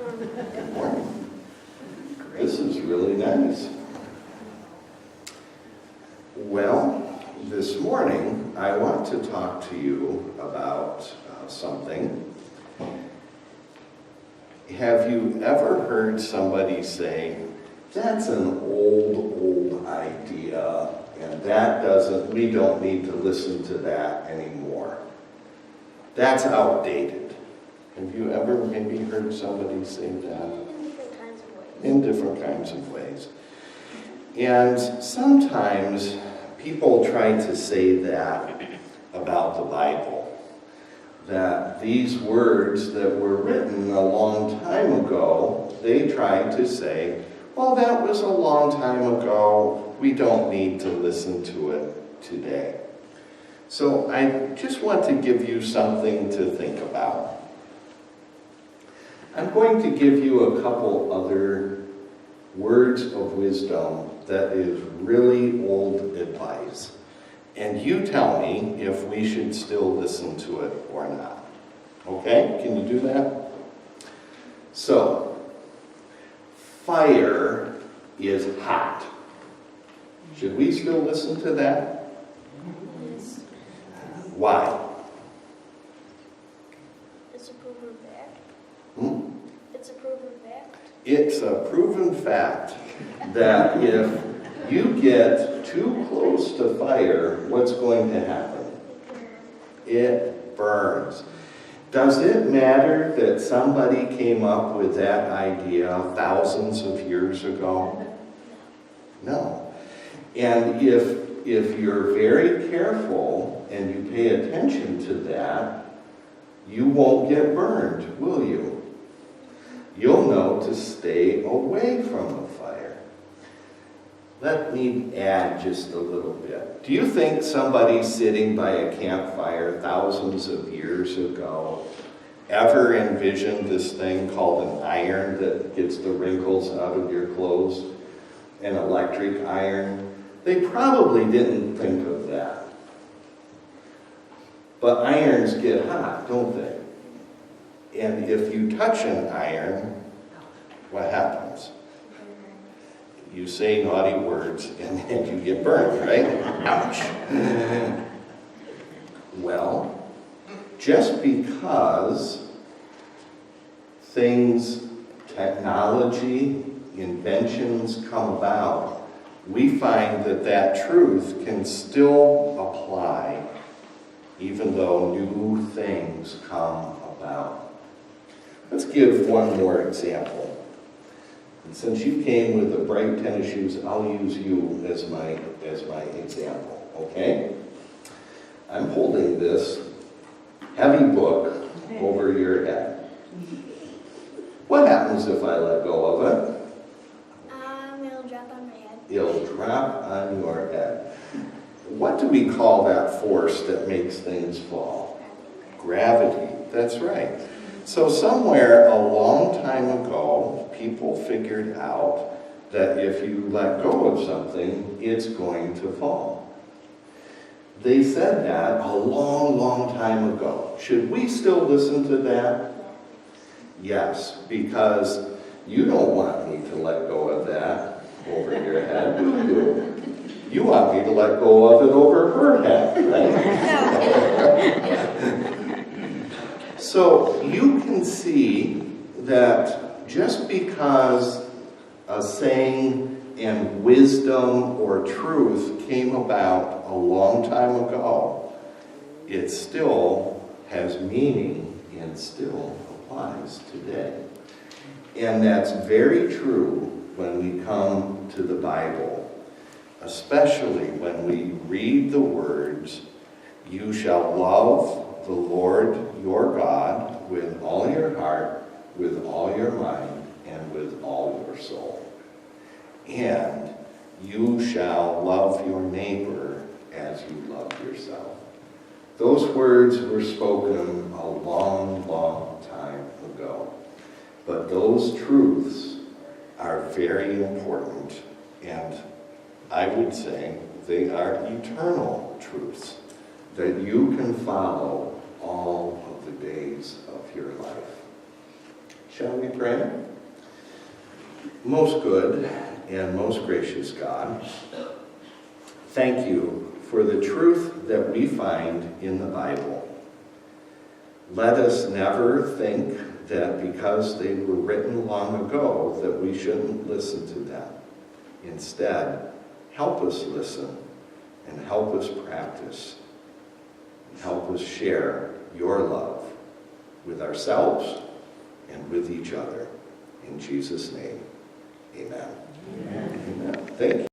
Good morning. This is really nice. Well, this morning I want to talk to you about something. Have you ever heard somebody say, that's an old idea, and we don't need to listen to that anymore. That's outdated. Have you ever maybe heard somebody say that? In different kinds of ways. And sometimes people try to say that about the Bible, that these words that were written a long time ago, they try to say, well, that was a long time ago, we don't need to listen to it today. So I just want to give you something to think about. I'm going to give you a couple other words of wisdom that is really old advice. And you tell me if we should still listen to it or not. Okay? Can you do that? So, fire is hot. Should we still listen to that? Yes. Why? It's a proven fact. Hmm? It's a proven fact. It's a proven fact that if you get too close to fire, what's going to happen? It burns. Does it matter that somebody came up with that idea thousands of years ago? No. And if you're very careful and you pay attention to that, you won't get burned, will you? You'll know to stay away from the fire. Let me add just a little bit. Do you think somebody sitting by a campfire thousands of years ago ever envisioned this thing called an iron that gets the wrinkles out of your clothes? An electric iron? They probably didn't think of that. But irons get hot, don't they? And if you touch an iron, what happens? You say naughty words and then you get burned, right? Ouch. Well, just because things, technology, inventions come about, we find that truth can still apply even though new things come about. Let's give one more example. And since you came with the bright tennis shoes, I'll use you as my example, okay? I'm holding this heavy book over your head. What happens if I let go of it? It'll drop on my head. It'll drop on your head. What do we call that force that makes things fall? Gravity. That's right. So somewhere a long time ago, people figured out that if you let go of something, it's going to fall. They said that a long time ago. Should we still listen to that? Yes, because you don't want me to let go of that over your head, do you? You want me to let go of it over her head, right? So you can see that just because a saying and wisdom or truth came about a long time ago, it still has meaning and still applies today. And that's very true when we come to the Bible, especially when we read the words, "You shall love the Lord your God with all your heart, with all your mind, and with all your soul. And you shall love your neighbor as you love yourself." Those words were spoken a long time ago. But those truths are very important, and I would say they are eternal truths that you can follow all of the days of your life. Shall we pray? Most good and most gracious God, thank you for the truth that we find in the Bible. Let us never think that because they were written long ago that we shouldn't listen to them. Instead, help us listen and help us practice and help us share your love with ourselves and with each other. In Jesus' name, amen. Amen. Thank you.